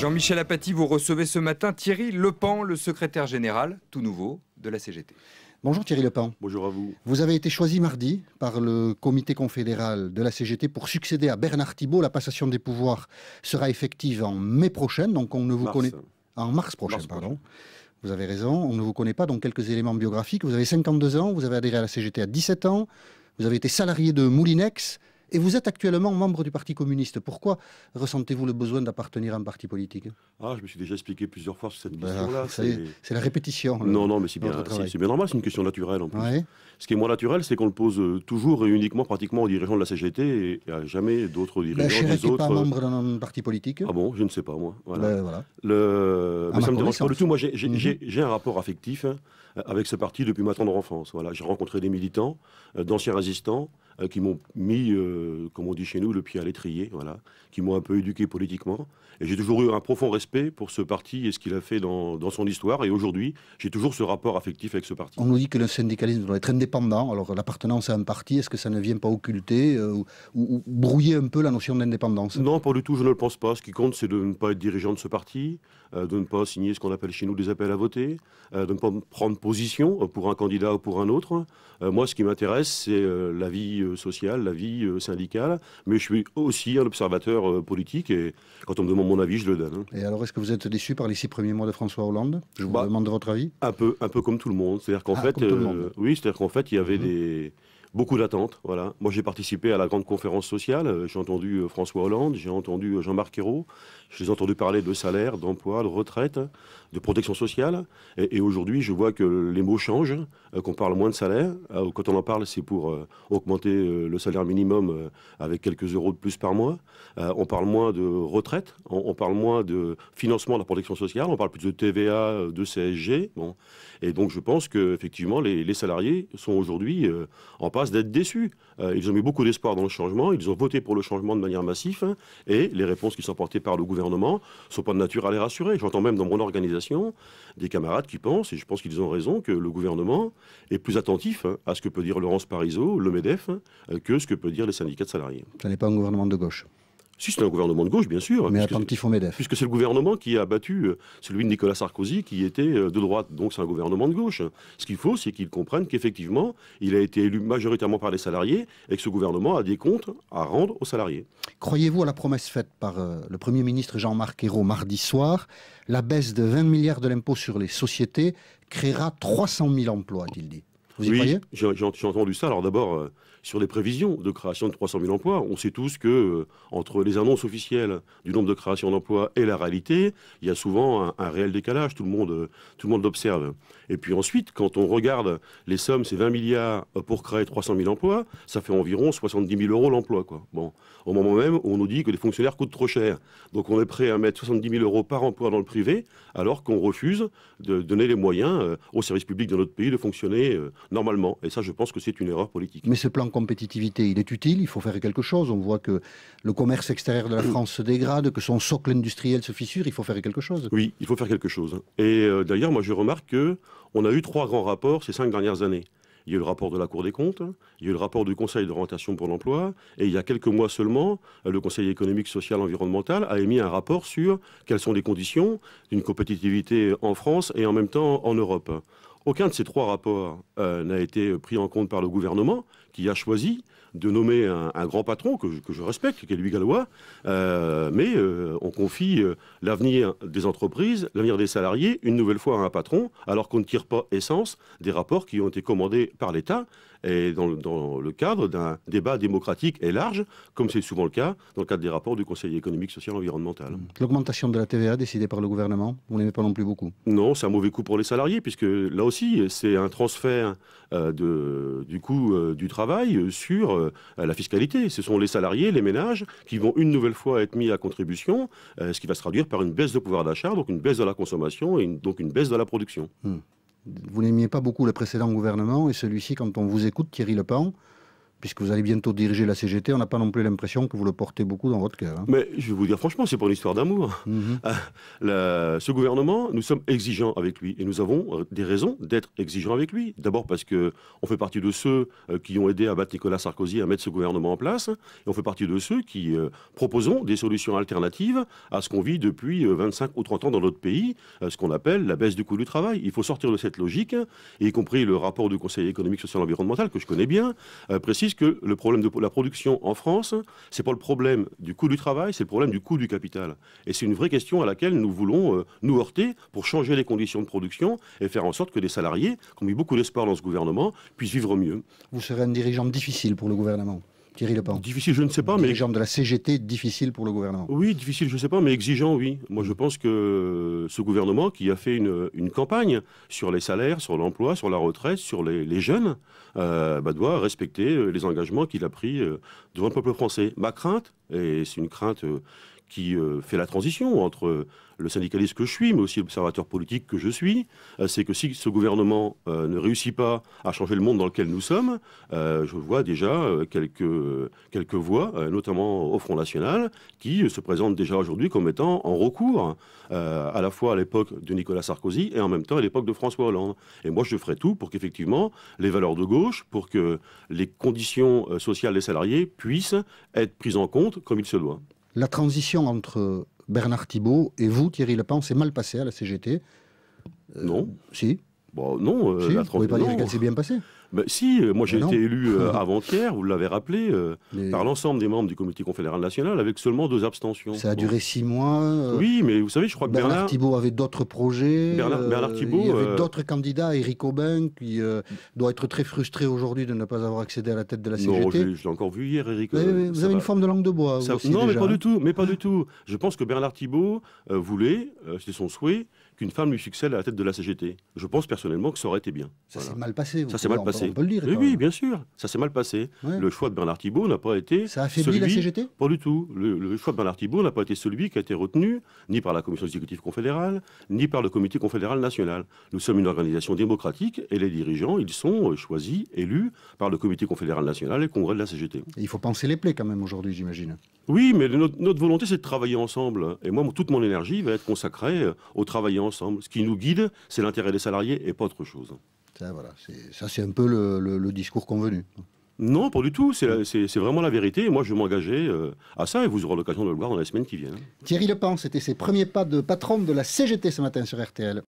Jean-Michel Apathy, vous recevez ce matin Thierry Lepan, le secrétaire général, tout nouveau, de la CGT. Bonjour Thierry Lepan. Bonjour à vous. Vous avez été choisi mardi par le comité confédéral de la CGT pour succéder à Bernard Thibault. La passation des pouvoirs sera effective en mai prochain, donc on ne vous connaît... En mars prochain, pardon. Vous avez raison, on ne vous connaît pas, donc quelques éléments biographiques. Vous avez 52 ans, vous avez adhéré à la CGT à 17 ans, vous avez été salarié de Moulinex, et vous êtes actuellement membre du Parti communiste. Pourquoi ressentez-vous le besoin d'appartenir à un parti politique? Je me suis déjà expliqué plusieurs fois sur cette question-là. C'est la répétition. Non, mais c'est bien normal, c'est une question naturelle en plus. Ouais. Ce qui est moins naturel, c'est qu'on le pose toujours et uniquement pratiquement aux dirigeants de la CGT et à jamais d'autres dirigeants des autres. Pas membre d'un parti politique? Ah bon, je ne sais pas moi. Voilà. Voilà. Mais ça me dérange pas du tout. Moi, j'ai un rapport affectif avec ce parti depuis ma tendre enfance. Voilà, j'ai rencontré des militants, d'anciens résistants, qui m'ont mis, comme on dit chez nous, le pied à l'étrier, voilà, qui m'ont un peu éduqué politiquement. Et j'ai toujours eu un profond respect pour ce parti et ce qu'il a fait dans son histoire. Et aujourd'hui, j'ai toujours ce rapport affectif avec ce parti. On nous dit que le syndicalisme doit être indépendant. Alors l'appartenance à un parti, est-ce que ça ne vient pas occulter ou brouiller un peu la notion d'indépendance? Non, pas du tout, je ne le pense pas. Ce qui compte, c'est de ne pas être dirigeant de ce parti, de ne pas signer ce qu'on appelle chez nous des appels à voter, de ne pas prendre position pour un candidat ou pour un autre. Moi, ce qui m'intéresse, c'est la vie sociale, la vie syndicale, mais je suis aussi un observateur politique et quand on me demande mon avis, je le donne. Et alors, est-ce que vous êtes déçu par les 6 premiers mois de François Hollande? Je vous demande votre avis. Un peu comme tout le monde. C'est-à-dire qu'en fait, il y avait beaucoup d'attentes. Voilà. Moi, j'ai participé à la grande conférence sociale. J'ai entendu François Hollande, j'ai entendu Jean-Marc Ayrault. Je les ai entendus parler de salaire, d'emploi, de retraite, de protection sociale. Et aujourd'hui, je vois que les mots changent, qu'on parle moins de salaire. Quand on en parle, c'est pour augmenter le salaire minimum avec quelques euros de plus par mois. On parle moins de retraite, on parle moins de financement de la protection sociale, on parle plus de TVA, de CSG. Bon. Et donc, je pense qu'effectivement, les salariés sont aujourd'hui en passe d'être déçus. Ils ont mis beaucoup d'espoir dans le changement, ils ont voté pour le changement de manière massive, et les réponses qui sont portées par le gouvernement ne sont pas de nature à les rassurer. J'entends même dans mon organisation des camarades qui pensent, et je pense qu'ils ont raison, que le gouvernement est plus attentif à ce que peut dire Laurence Parisot, le MEDEF, que ce que peut dire les syndicats de salariés. Ce n'est pas un gouvernement de gauche. Si, c'est un gouvernement de gauche, bien sûr. Mais attentif au MEDEF. Puisque c'est le gouvernement qui a battu celui de Nicolas Sarkozy, qui était de droite. Donc c'est un gouvernement de gauche. Ce qu'il faut, c'est qu'ils comprennent qu'effectivement, il a été élu majoritairement par les salariés et que ce gouvernement a des comptes à rendre aux salariés. Croyez-vous à la promesse faite par le Premier ministre Jean-Marc Ayrault mardi soir? La baisse de 20 milliards de l'impôt sur les sociétés créera 300 000 emplois, a-t-il dit. Vous y croyez? J'ai entendu ça. Alors d'abord, sur les prévisions de création de 300 000 emplois, on sait tous que entre les annonces officielles du nombre de créations d'emplois et la réalité, il y a souvent un réel décalage. Tout le monde l'observe. Et puis ensuite, quand on regarde les sommes, c'est 20 milliards pour créer 300 000 emplois, ça fait environ 70 000 euros l'emploi, quoi. Bon, au moment même où on nous dit que les fonctionnaires coûtent trop cher. Donc on est prêt à mettre 70 000 euros par emploi dans le privé, alors qu'on refuse de donner les moyens aux services publics de notre pays de fonctionner normalement. Et ça, je pense que c'est une erreur politique. Mais ce plan compétitivité, il est utile, il faut faire quelque chose. On voit que le commerce extérieur de la France se dégrade, que son socle industriel se fissure, il faut faire quelque chose. Oui, il faut faire quelque chose. Et d'ailleurs, moi je remarque qu'on a eu 3 grands rapports ces 5 dernières années. Il y a eu le rapport de la Cour des comptes, il y a eu le rapport du Conseil d'orientation pour l'emploi, et il y a quelques mois seulement, le Conseil économique, social, environnemental a émis un rapport sur quelles sont les conditions d'une compétitivité en France et en même temps en Europe. Aucun de ces 3 rapports n'a été pris en compte par le gouvernement, qui a choisi de nommer un grand patron que je respecte, qui est Louis Gallois, mais on confie l'avenir des entreprises, l'avenir des salariés, une nouvelle fois à un patron, alors qu'on ne tire pas essence des rapports qui ont été commandés par l'État et dans le cadre d'un débat démocratique et large, comme c'est souvent le cas dans le cadre des rapports du Conseil économique, social et environnemental. L'augmentation de la TVA décidée par le gouvernement, vous n'aimez pas non plus beaucoup? Non, c'est un mauvais coup pour les salariés, puisque là aussi, c'est un transfert du coût du travail sur la fiscalité. Ce sont les salariés, les ménages, qui vont une nouvelle fois être mis à contribution, ce qui va se traduire par une baisse de pouvoir d'achat, donc une baisse de la consommation et donc une baisse de la production. Vous n'aimiez pas beaucoup le précédent gouvernement et celui-ci, quand on vous écoute, Thierry Lepan, puisque vous allez bientôt diriger la CGT, on n'a pas non plus l'impression que vous le portez beaucoup dans votre cœur. Hein. Mais je vais vous dire franchement, c'est pas une histoire d'amour. Ce gouvernement, nous sommes exigeants avec lui et nous avons des raisons d'être exigeants avec lui. D'abord parce qu'on fait partie de ceux qui ont aidé à battre Nicolas Sarkozy à mettre ce gouvernement en place, et on fait partie de ceux qui proposons des solutions alternatives à ce qu'on vit depuis 25 ou 30 ans dans notre pays, ce qu'on appelle la baisse du coût du travail. Il faut sortir de cette logique, y compris le rapport du Conseil économique, social et environnemental, que je connais bien, précise que le problème de la production en France, c'est pas le problème du coût du travail, c'est le problème du coût du capital. Et c'est une vraie question à laquelle nous voulons nous heurter pour changer les conditions de production et faire en sorte que les salariés, qui ont mis beaucoup d'espoir dans ce gouvernement, puissent vivre mieux. Vous serez un dirigeant difficile pour le gouvernement, Thierry Lepant. Difficile, je ne sais pas, mais... Dirigeant de la CGT, difficile pour le gouvernement. Oui, difficile, je ne sais pas, mais exigeant, oui. Moi, je pense que ce gouvernement qui a fait une campagne sur les salaires, sur l'emploi, sur la retraite, sur les jeunes, doit respecter les engagements qu'il a pris devant le peuple français. Ma crainte, et c'est une crainte qui fait la transition entre le syndicaliste que je suis, mais aussi l'observateur politique que je suis, c'est que si ce gouvernement ne réussit pas à changer le monde dans lequel nous sommes, je vois déjà quelques voix, notamment au Front National, qui se présentent déjà aujourd'hui comme étant en recours, à la fois à l'époque de Nicolas Sarkozy et en même temps à l'époque de François Hollande. Et moi, je ferai tout pour qu'effectivement, les valeurs de gauche, pour que les conditions sociales des salariés puissent être prises en compte comme il se doit. La transition entre Bernard Thibault et vous, Thierry Lepant, s'est mal passée à la CGT. Non. Si. Bon, non. Si, vous ne pouvez pas dire qu'elle s'est bien passée. Ben, si, moi j'ai été élu avant-hier, vous l'avez rappelé, par l'ensemble des membres du Comité confédéral national avec seulement 2 abstentions. Ça a duré 6 mois. Oui, mais vous savez, je crois que Bernard Thibault avait d'autres projets. Bernard Thibault... il y avait d'autres candidats, Éric Aubin, qui doit être très frustré aujourd'hui de ne pas avoir accédé à la tête de la CGT. Non, je l'ai encore vu hier, Éric. Vous avez une forme de langue de bois. Aussi, non, déjà, mais pas du tout. Je pense que Bernard Thibault voulait, c'était son souhait, qu'une femme lui succède à la tête de la CGT. Je pense personnellement que ça aurait été bien. Ça s'est mal passé. Ça s'est mal passé. On peut le dire. Oui, bien sûr. Ça s'est mal passé. Ouais. Le choix de Bernard Thibault n'a pas été... Ça a affaibli la CGT ? Pas du tout. Le choix de Bernard Thibault n'a pas été celui qui a été retenu ni par la Commission exécutive confédérale, ni par le Comité confédéral national. Nous sommes une organisation démocratique et les dirigeants, ils sont choisis, élus par le Comité confédéral national et le Congrès de la CGT. Et il faut penser les plaies quand même aujourd'hui, j'imagine. Oui, mais notre volonté, c'est de travailler ensemble. Et moi, toute mon énergie va être consacrée au travailler ensemble. Ce qui nous guide, c'est l'intérêt des salariés et pas autre chose. Ça, voilà, c'est un peu le discours convenu. Non, pas du tout. C'est vraiment la vérité. Moi, je vais m'engager à ça et vous aurez l'occasion de le voir dans les semaines qui viennent. Thierry Lepant, c'était ses premiers pas de patron de la CGT ce matin sur RTL.